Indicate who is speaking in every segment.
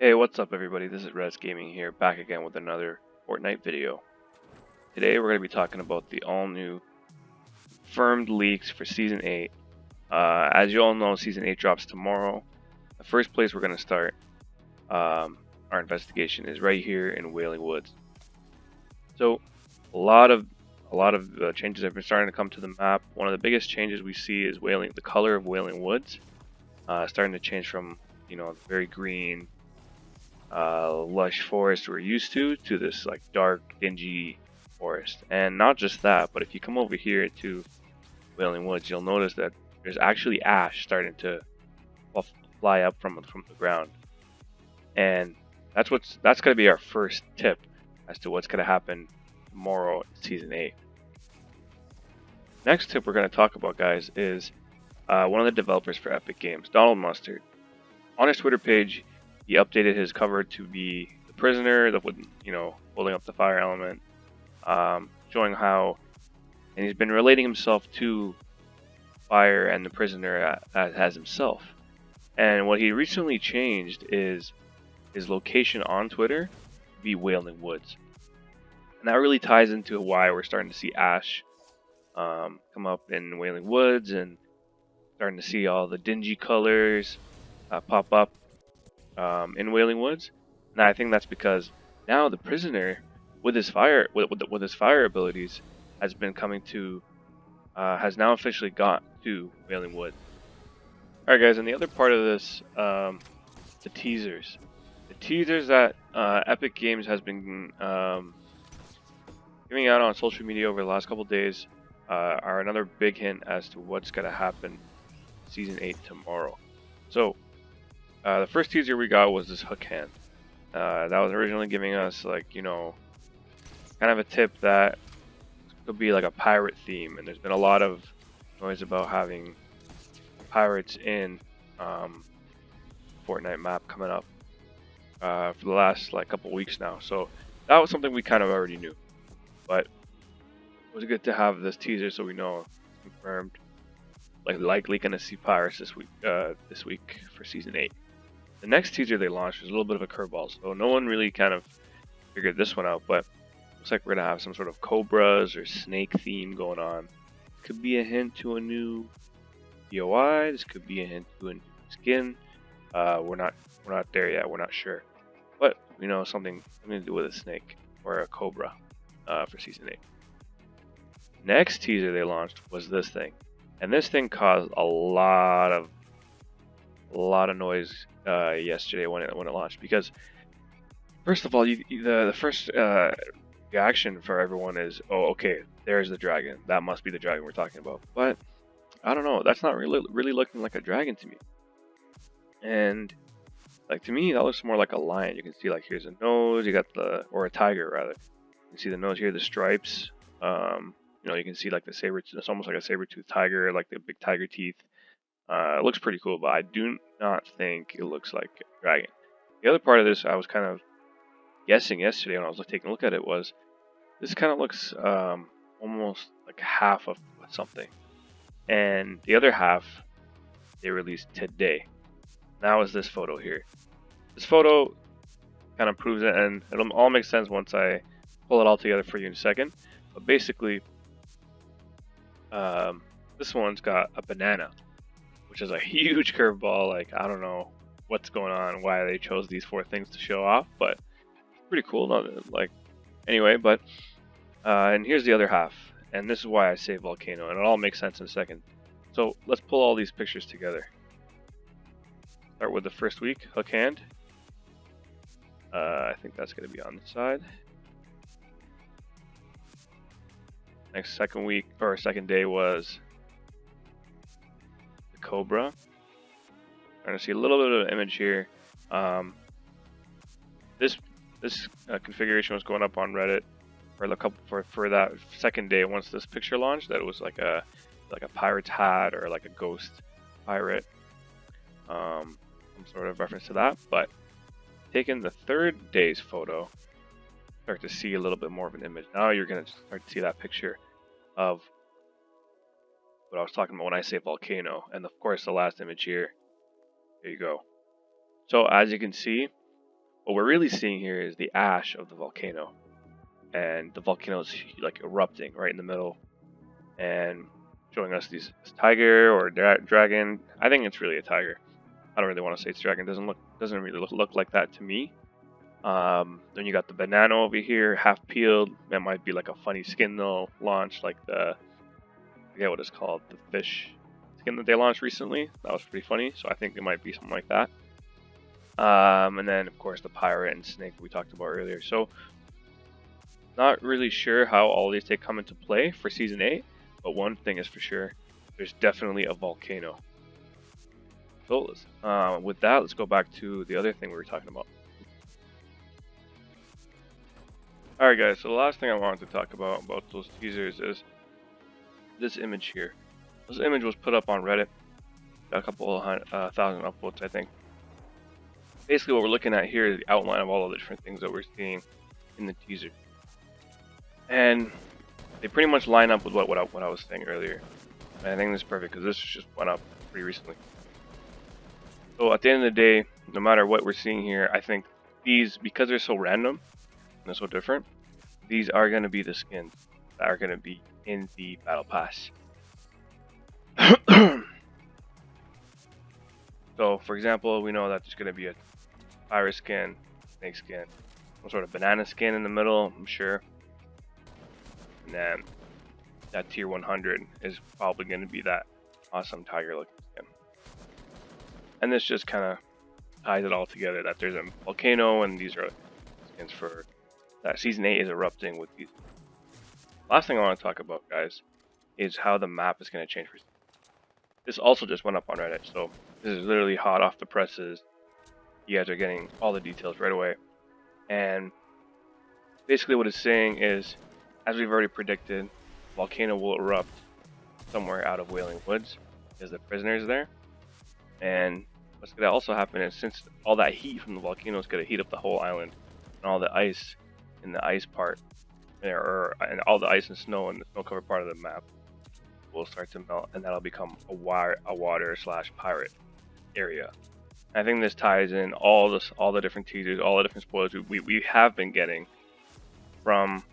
Speaker 1: Hey, what's up everybody? This is Res Gaming here, back again with another Fortnite video. Today we're going to be talking about the all-new confirmed leaks for Season 8. As you all know, Season 8 drops tomorrow. The first place we're going to start our investigation is right here in Wailing Woods. So, a lot of changes have been starting to come to the map. One of the biggest changes we see is the color of Wailing Woods, starting to change from very green lush forest we're used to this like dark dingy forest. And not just that, but if you come over here to Wailing Woods, you'll notice that there's actually ash starting to fly up from the ground, and that's going to be our first tip as to what's going to happen tomorrow in Season 8. Next tip we're going to talk about, guys, is one of the developers for Epic Games, Donald Mustard. On his Twitter page, he updated his cover to be the prisoner, holding up the fire element, showing how, and he's been relating himself to fire and the prisoner as himself. And what he recently changed is his location on Twitter to be Wailing Woods. And that really ties into why we're starting to see ash come up in Wailing Woods, and starting to see all the dingy colors pop up in Wailing Woods. And I think that's because now the prisoner, with his fire abilities, has now officially got to Wailing Woods. All right, guys, and the other part of this, the teasers that Epic Games has been giving out on social media over the last couple days are another big hint as to what's going to happen Season 8 tomorrow. So the first teaser we got was this hook hand. That was originally giving us kind of a tip that could be like a pirate theme, and there's been a lot of noise about having pirates in Fortnite map coming up for the last couple weeks now. So that was something we kind of already knew, but it was good to have this teaser so we know it's confirmed. Likely gonna see pirates this week for Season 8. The next teaser they launched was a little bit of a curveball, so no one really kind of figured this one out, but looks like we're gonna have some sort of cobras or snake theme going on. Could be a hint to a new POI. This could be a hint to a new skin. We're not there yet. We're not sure, but we know something to do with a snake or a cobra for Season 8. Next teaser they launched was this thing, and this thing caused a lot of noise yesterday when it launched, because first of all, the first reaction for everyone is, oh, okay, there's the dragon. That must be the dragon we're talking about. But I don't know. That's not really looking like a dragon to me. And to me, that looks more like a lion. You can see here's a nose. You got or a tiger rather. You can see the nose here, the stripes. You can see the saber. It's almost like a saber-toothed tiger, like the big tiger teeth. It looks pretty cool, but I do not think it looks like a dragon. The other part of this, I was kind of guessing yesterday when I was taking a look at it, was this kind of looks almost like half of something, and the other half they released today. Now is this photo here. This photo kind of proves it, and it'll all make sense once I pull it all together for you in a second. But basically, this one's got a banana, which is a huge curveball. I don't know what's going on, why they chose these 4 things to show off, but pretty cool. Anyway, but and here's the other half, and this is why I say Volcano, and it all makes sense in a second. So let's pull all these pictures together. Start with the first week, hook hand. I think that's going to be on the side. Next second day was the cobra. Trying to see a little bit of an image here. This configuration was going up on Reddit for that second day. Once this picture launched, that it was like a pirate's hat or like a ghost pirate, some sort of reference to that. But taking the third day's photo, start to see a little bit more of an image. Now you're gonna start to see that picture of what I was talking about when I say Volcano. And of course, the last image here. There you go. So as you can see, what we're really seeing here is the ash of the volcano, and the volcano is like erupting right in the middle, and showing us this tiger or dragon. I think it's really a tiger. I don't really want to say it's dragon. Doesn't really look like that to me. Then you got the banana over here, half peeled. That might be like a funny skin they'll launch, like I forget what it's called, the fish skin that they launched recently. That was pretty funny. So I think it might be something like that. And then of course the pirate and snake we talked about earlier. So not really sure how all these come into play for season 8, but one thing is for sure, there's definitely a volcano. So with that, let's go back to the other thing we were talking about. Alright guys, so the last thing I wanted to talk about those teasers is this image here. This image was put up on Reddit, got a couple thousand upvotes I think. Basically what we're looking at here is the outline of all of the different things that we're seeing in the teaser. And they pretty much line up with what I was saying earlier. And I think this is perfect because this just went up pretty recently. So at the end of the day, no matter what we're seeing here, I think these, because they're so random and they're so different, these are going to be the skins that are going to be in the battle pass. So for example, we know that there's going to be a pirate skin, snake skin, some sort of banana skin in the middle, I'm sure. And then that tier 100 is probably going to be that awesome tiger looking skin. And this just kind of ties it all together that there's a volcano and these are skins for that season 8 is erupting with these. Last thing I want to talk about, guys, is how the map is going to change. This also just went up on Reddit, so this is literally hot off the presses. You guys are getting all the details right away. And basically what it's saying is, as we've already predicted, volcano will erupt somewhere out of Wailing Woods because the prisoners there. And what's going to also happen is, since all that heat from the volcano is going to heat up the whole island, and all the ice in the ice part, and all the ice and snow in the snow covered part of the map will start to melt, and that'll become a water/pirate area. And I think this ties in all the different teasers, all the different spoilers we have been getting from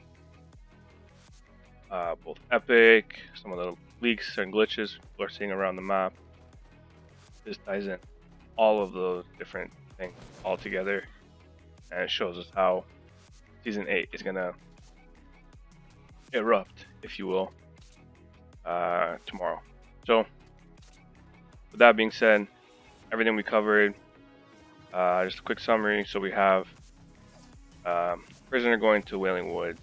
Speaker 1: both Epic, some of the leaks and glitches people are seeing around the map. This ties in all of those different things all together, and it shows us how season 8 is gonna erupt, if you will, tomorrow. So with that being said, everything we covered, just a quick summary. So we have prisoner going to Wailing Woods,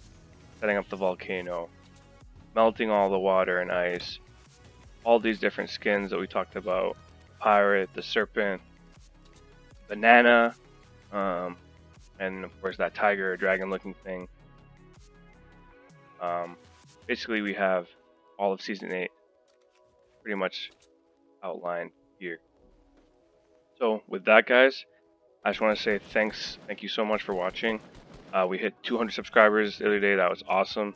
Speaker 1: setting up the volcano, melting all the water and ice, all these different skins that we talked about, pirate, the serpent, banana, and of course that tiger or dragon looking thing. Basically we have all of season 8 pretty much outlined here. So with that, guys, I just want to say thank you so much for watching. We hit 200 subscribers the other day. That was awesome.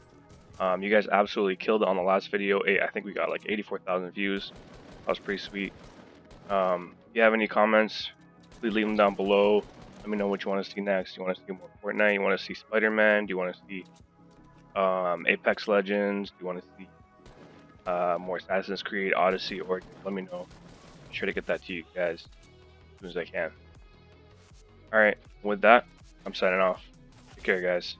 Speaker 1: You guys absolutely killed it on the last video. I think we got like 84,000 views. That was pretty sweet. If you have any comments, please leave them down below. Let me know what you want to see next. You want to see more Fortnite? You want to see Spider-Man? Do you want to see Apex Legends? Do you want to see more Assassin's Creed, Odyssey, or let me know. Be sure to get that to you guys as soon as I can. Alright, with that, I'm signing off. Take care, guys.